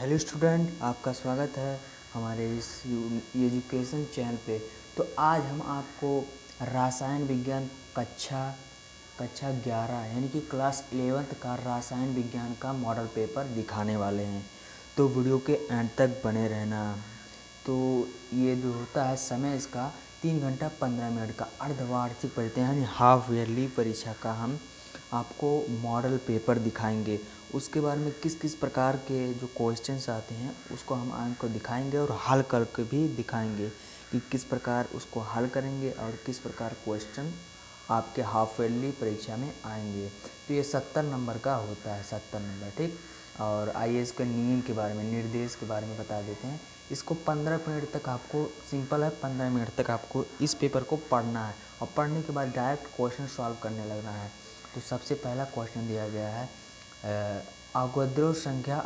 Hello student, आपका स्वागत है हमारे इस एजुकेशन चैनल पे। तो आज हम आपको रसायन विज्ञान कक्षा 11 यानी कि क्लास 11th का रसायन विज्ञान का मॉडल पेपर दिखाने वाले हैं। तो वीडियो के एंड तक बने रहना। तो ये जो होता है समय इसका 3 घंटा 15 मिनट का अर्धवार्षिक परीक्षा यानी हाफ ईयरली परीक्षा का हम आपको मॉडल पेपर दिखाएंगे। उसके बारे में किस किस प्रकार के जो क्वेश्चंस आते हैं उसको हम आपको दिखाएंगे और हल करके भी दिखाएंगे कि किस प्रकार उसको हल करेंगे और किस प्रकार क्वेश्चन आपके हाफ ईयरली परीक्षा में आएंगे। तो ये 70 नंबर का होता है, 70 नंबर, ठीक। और आइए इसके नियम के बारे में, निर्देश के बारे में बता देते हैं। इसको 15 मिनट तक आपको, सिंपल है, 15 मिनट तक आपको इस पेपर को पढ़ना है और पढ़ने के बाद डायरेक्ट क्वेश्चन सॉल्व करने लगना है। तो सबसे पहला क्वेश्चन दिया गया है, अवोगाद्रो संख्या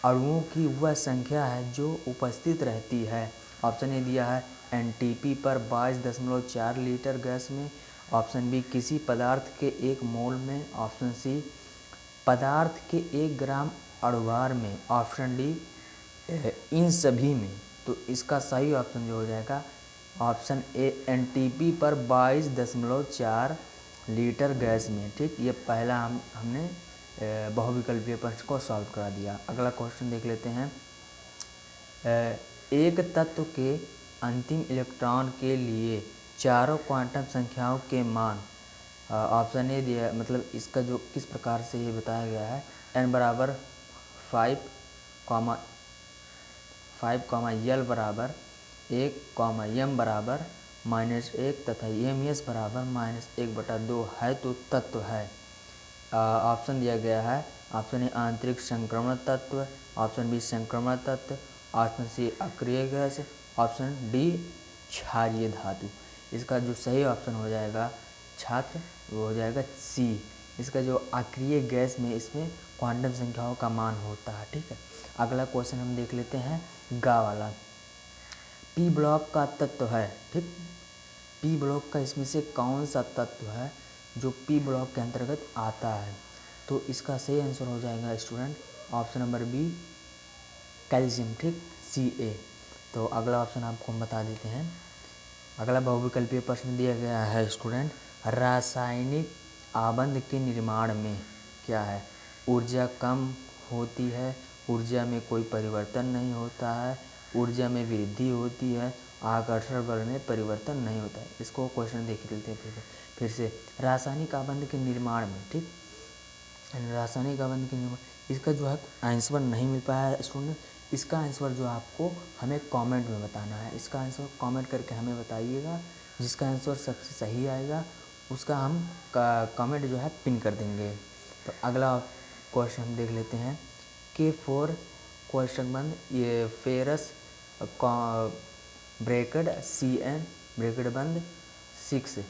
अणुओं की वह संख्या है जो उपस्थित रहती है। ऑप्शन ए दिया है एनटीपी पर 22.4 लीटर गैस में। ऑप्शन बी किसी पदार्थ के 1 मोल में। ऑप्शन सी पदार्थ के 1 ग्राम अणुभार में। ऑप्शन डी इन सभी में। तो इसका सही ऑप्शन जो हो जाएगा ऑप्शन ए एनटीपी पर 22.4 लीटर गैस में, ठीक। ये पहला हमने बहुविकल्पीय प्रश्न को सॉल्व करा दिया। अगला क्वेश्चन देख लेते हैं। एक तत्व के अंतिम इलेक्ट्रॉन के लिए चारों क्वांटम संख्याओं के मान। ऑप्शन ए दिया, मतलब इसका जो किस प्रकार से ये बताया गया है, n बराबर 5, L बराबर 1, m बराबर -1 तथा ms बराबर -1/2 है तो तत्व है। ऑप्शन दिया गया है, ऑप्शन ए आंतरिक संक्रमण तत्व, ऑप्शन बी संक्रमण तत्व, ऑप्शन सी अक्रिय गैस, ऑप्शन डी क्षारीय धातु। इसका जो सही ऑप्शन हो जाएगा छात्र, वो हो जाएगा सी। इसका जो अक्रिय गैस में इसमें क्वांटम संख्याओं का मान होता है, ठीक है। अगला क्वेश्चन हम देख लेते हैं, गा वाला। पी ब्लॉक का तत्व है, ठीक। पी ब्लॉक का इसमें से कौन सा तत्व है जो पी ब्लॉक के अंतर्गत आता है? तो इसका सही आंसर हो जाएगा student option number B calcium, ठीक, Ca। तो अगला ऑप्शन आपको हम बता देते हैं। अगला बहुविकल्पीय प्रश्न दिया गया है स्टूडेंट, रासायनिक आबंध के निर्माण में क्या है? ऊर्जा कम होती है, ऊर्जा में कोई परिवर्तन नहीं होता है, ऊर्जा में वृद्धि होती है, आकर्षण बल में परिवर्तन नहीं होता है। इसको क्वेश्चन देख लेते हैं फिर से। रासायनिक आबंध के निर्माण में, ठीक, रासायनिक आबंध के निर्माण, इसका जो है आंसर नहीं मिल पाया है स्टूडेंट। इसका आंसर जो आपको हमें कमेंट में बताना है। इसका आंसर कमेंट करके हमें बताइएगा। जिसका आंसर सबसे सही आएगा उसका हम कमेंट जो है पिन कर देंगे। तो अगला क्वेश्चन हम देख लेते हैं। K4 क्वेश्चन बंद, ये फेरस ब्रैकेट Cn ब्रैकेट बंद 6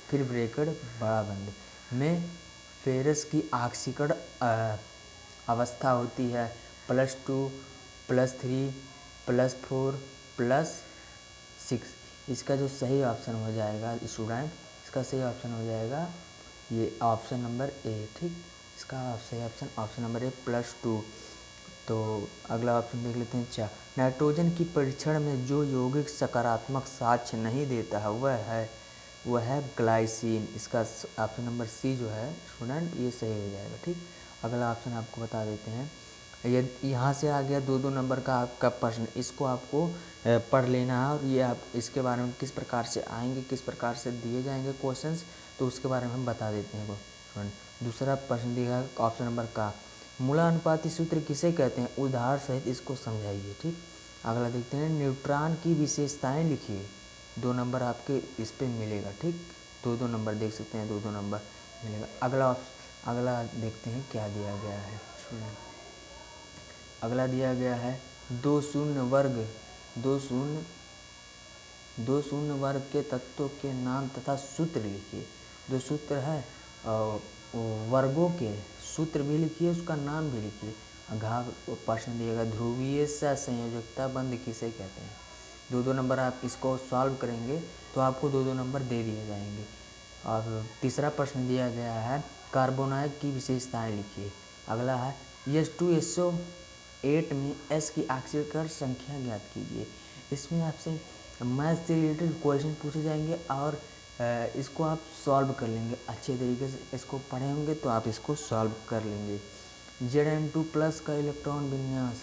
फिर ब्रैकेट बड़ा बंद में फेरस की ऑक्सीकरण अवस्था होती है +2 +3 +4 +6। इसका जो सही ऑप्शन हो जाएगा स्टूडेंट, इसका सही ऑप्शन हो जाएगा ये ऑप्शन नंबर ए, ठीक। इसका सही ऑप्शन ऑप्शन नंबर ए +2। तो अगला ऑप्शन देख लेते हैं। अच्छा, नाइट्रोजन की परीक्षण में जो यौगिक सकारात्मक साक्ष्य नहीं देता है वह है ग्लाइसिन। इसका ऑप्शन नंबर सी जो है स्टूडेंट ये सही हो जाएगा, ठीक। अगला ऑप्शन आपको बता देते हैं। ये यहाँ से आ गया 2-2 नंबर का आपका प्रश्न, इसको आपको पढ़ लेना है और ये आप इसके बारे में किस प्रकार से आएंगे, किस प्रकार से दिए जाएंगे क्वेश्चंस, तो उसके बारे में हम बता देते हैं स्टूडेंट। दूसरा प्रश्न दिया है ऑप्शन नंबर का, मूलानुपाती सूत्र किसे कहते हैं? उदाहरण सहित इसको समझाइए, ठीक। अगला देखते हैं, न्यूट्रॉन की विशेषताएं लिखिए। 2 नंबर आपके इस पे मिलेगा, ठीक। 2-2 नंबर देख सकते हैं, 2-2 नंबर मिलेगा। अगला देखते हैं क्या दिया गया है स्टूडेंट। अगला दिया गया है 2 शून्य वर्ग के तत्वों के नाम तथा सूत्र लिखिए। 2 सूत्र है और वर्गों के सूत्र भी लिखिए, उसका नाम भी लिखिए। अगला प्रश्न दिएगा, ध्रुवीय संयोजकता बंध किसे कहते हैं? 2-2 नंबर आप इसको सॉल्व करेंगे तो आपको 2-2 नंबर दे दिए जाएंगे। और तीसरा प्रश्न दिया गया है, कार्बोनाइट की विशेषताएं लिखिए। अगला है H2SO 8 में S की ऑक्सीकरण संख्या ज्ञात कीजिए। इसमें आपसे मैथ से रिलेटेड क्वेश्चन पूछे जाएंगे और इसको आप सॉल्व कर लेंगे अच्छे तरीके से। इसको पढ़े होंगे तो आप इसको सॉल्व कर लेंगे। Zn2 प्लस का इलेक्ट्रॉन विन्यास।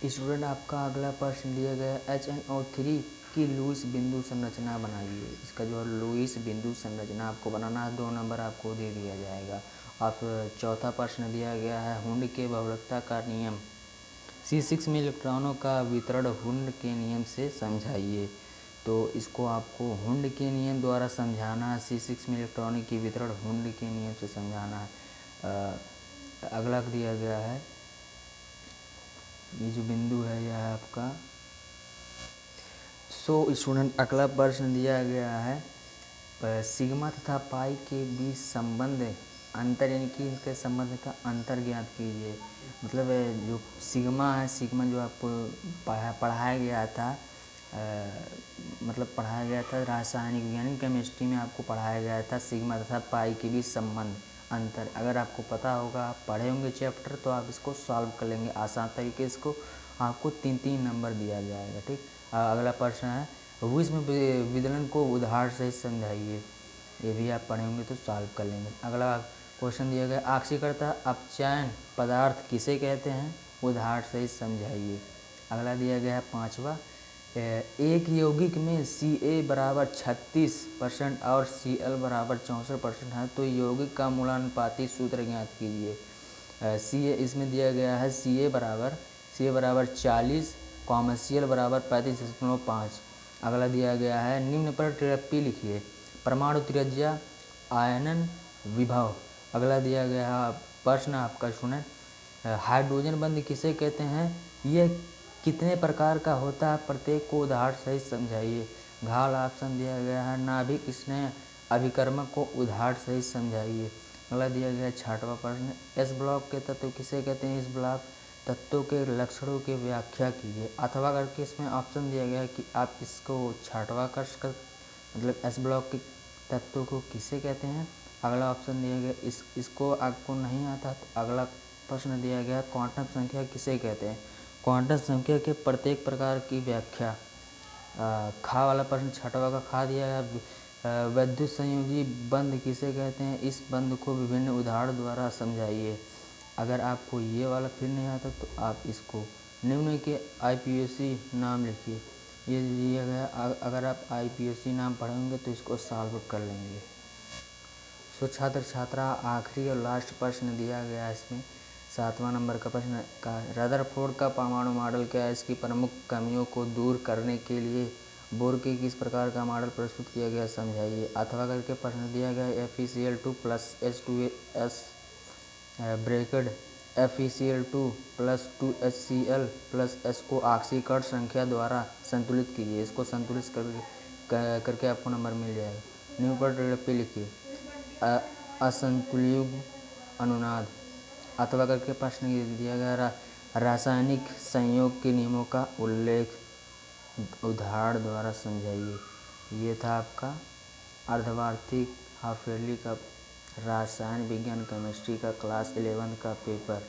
स्टूडेंट आपका अगला प्रश्न दिया गया HNO3 की लुईस बिंदु संरचना बनाइए। इसका जो है लुईस बिंदु संरचना आपको बनाना है, 2 नंबर आपको दे दिया जाएगा। आप चौथा प्रश्न दिया गया है हुंड के बहुलकता का नियम। C6 में इलेक्ट्रॉनों का वितरण हुंड के नियम से समझाइए। तो इसको आपको हुंड के नियम द्वारा समझाना है। C6 में इलेक्ट्रॉनों की वितरण हुंड के नियम से समझाना है। अगला दिया गया है, ये जो बिंदु है यह है आपका। स्टूडेंट अगला प्रश्न दिया गया है सिग्मा तथा पाई के बीच संबंध अंतर, यानी कि इनके संबंध का अंतर ज्ञात कीजिए। मतलब जो सिग्मा है, सिग्मा जो आपको पढ़ाया गया था, मतलब पढ़ाया गया था रासायनिक विज्ञान केमिस्ट्री में आपको पढ़ाया गया था सिग्मा तथा पाई के बीच संबंध अंतर। अगर आपको पता होगा, आप पढ़े होंगे चैप्टर, तो आप इसको सॉल्व कर लेंगे आसान तरीके से। इसको आपको 3-3 नंबर दिया जाएगा। ठीक। अगला प्रश्न है विश्व में विदलन को उदाहरण से समझाइए। ये भी आप पढ़े होंगे तो सॉल्व कर लेंगे। अगला क्वेश्चन दिया गया ऑक्सीकरण अपचयन पदार्थ किसे कहते हैं, उदाहरण से समझाइए। अगला दिया गया है पांचवा, एक यौगिक में Ca बराबर 36% और Cl बराबर 64% है, तो यौगिक का मूलानुपाती सूत्र ज्ञात कीजिए। Ca इसमें दिया गया है Ca बराबर 40, Cl बराबर 35.5। अगला दिया गया है निम्न पर टिप्पणी लिखिए। परमाणु त्रिज्या, आयनन विभव। अगला दिया गया है प्रश्न आपका सुने, हाइड्रोजन बंध किसे कहते हैं, यह कितने प्रकार का होता है, प्रत्येक को उदाहरण सहित समझाइए। घाल ऑप्शन दिया गया है नाभिक स्नेह अभिकर्मक को उदाहरण सहित समझाइए। अगला दिया गया छठवां प्रश्न, एस ब्लॉक के तत्व किसे कहते हैं, इस ब्लॉक तत्वों के लक्षणों की व्याख्या कीजिए। अथवा करके इसमें ऑप्शन दिया गया है कि आप इसको छठवां कर मतलब एस ब्लॉक के तत्वों को किसे कहते हैं। अगला ऑप्शन दिया गया इसको आपको नहीं आता तो अगला प्रश्न दिया गया क्वांटम संख्या किसे कहते हैं, क्वांटम संख्या के प्रत्येक प्रकार की व्याख्या। खा वाला प्रश्न छठवा का खा दिया गया विद्युत संयोजी बंध किसे कहते हैं, इस बंध को विभिन्न उदाहरण द्वारा समझाइए। अगर आपको ये वाला फिर नहीं आता तो आप इसको निम्न के IPSC नाम लिखिए। ये दिया गया, अगर आप IPSC नाम पढ़ेंगे तो इसको सॉल्व कर लेंगे। छात्र छात्रा आखिरी और लास्ट प्रश्न दिया गया है इसमें 7वां नंबर का प्रश्न का रदरफोर्ड का परमाणु मॉडल क्या है, इसकी प्रमुख कमियों को दूर करने के लिए बोर के किस प्रकार का मॉडल प्रस्तुत किया गया समझाइए। अथवा करके प्रश्न दिया गया FeCl2 plus H2S bracket FeCl2 plus 2HCl plus S को ऑक्सीकरण संख्या द्वारा संतुलित कीजिए। इसको संतुलित करके आपको नंबर मिल जाएगा। न्यू पर टिप्पणी लिखिए। असंतुलित अनुनाद। अथवा करके प्रश्न दिया गया रासायनिक संयोग के नियमों का उल्लेख उदाहरण द्वारा समझाइए। ये था आपका अर्धवार्षिक हाफ ईयरली का रसायन विज्ञान केमिस्ट्री का क्लास 11 का पेपर।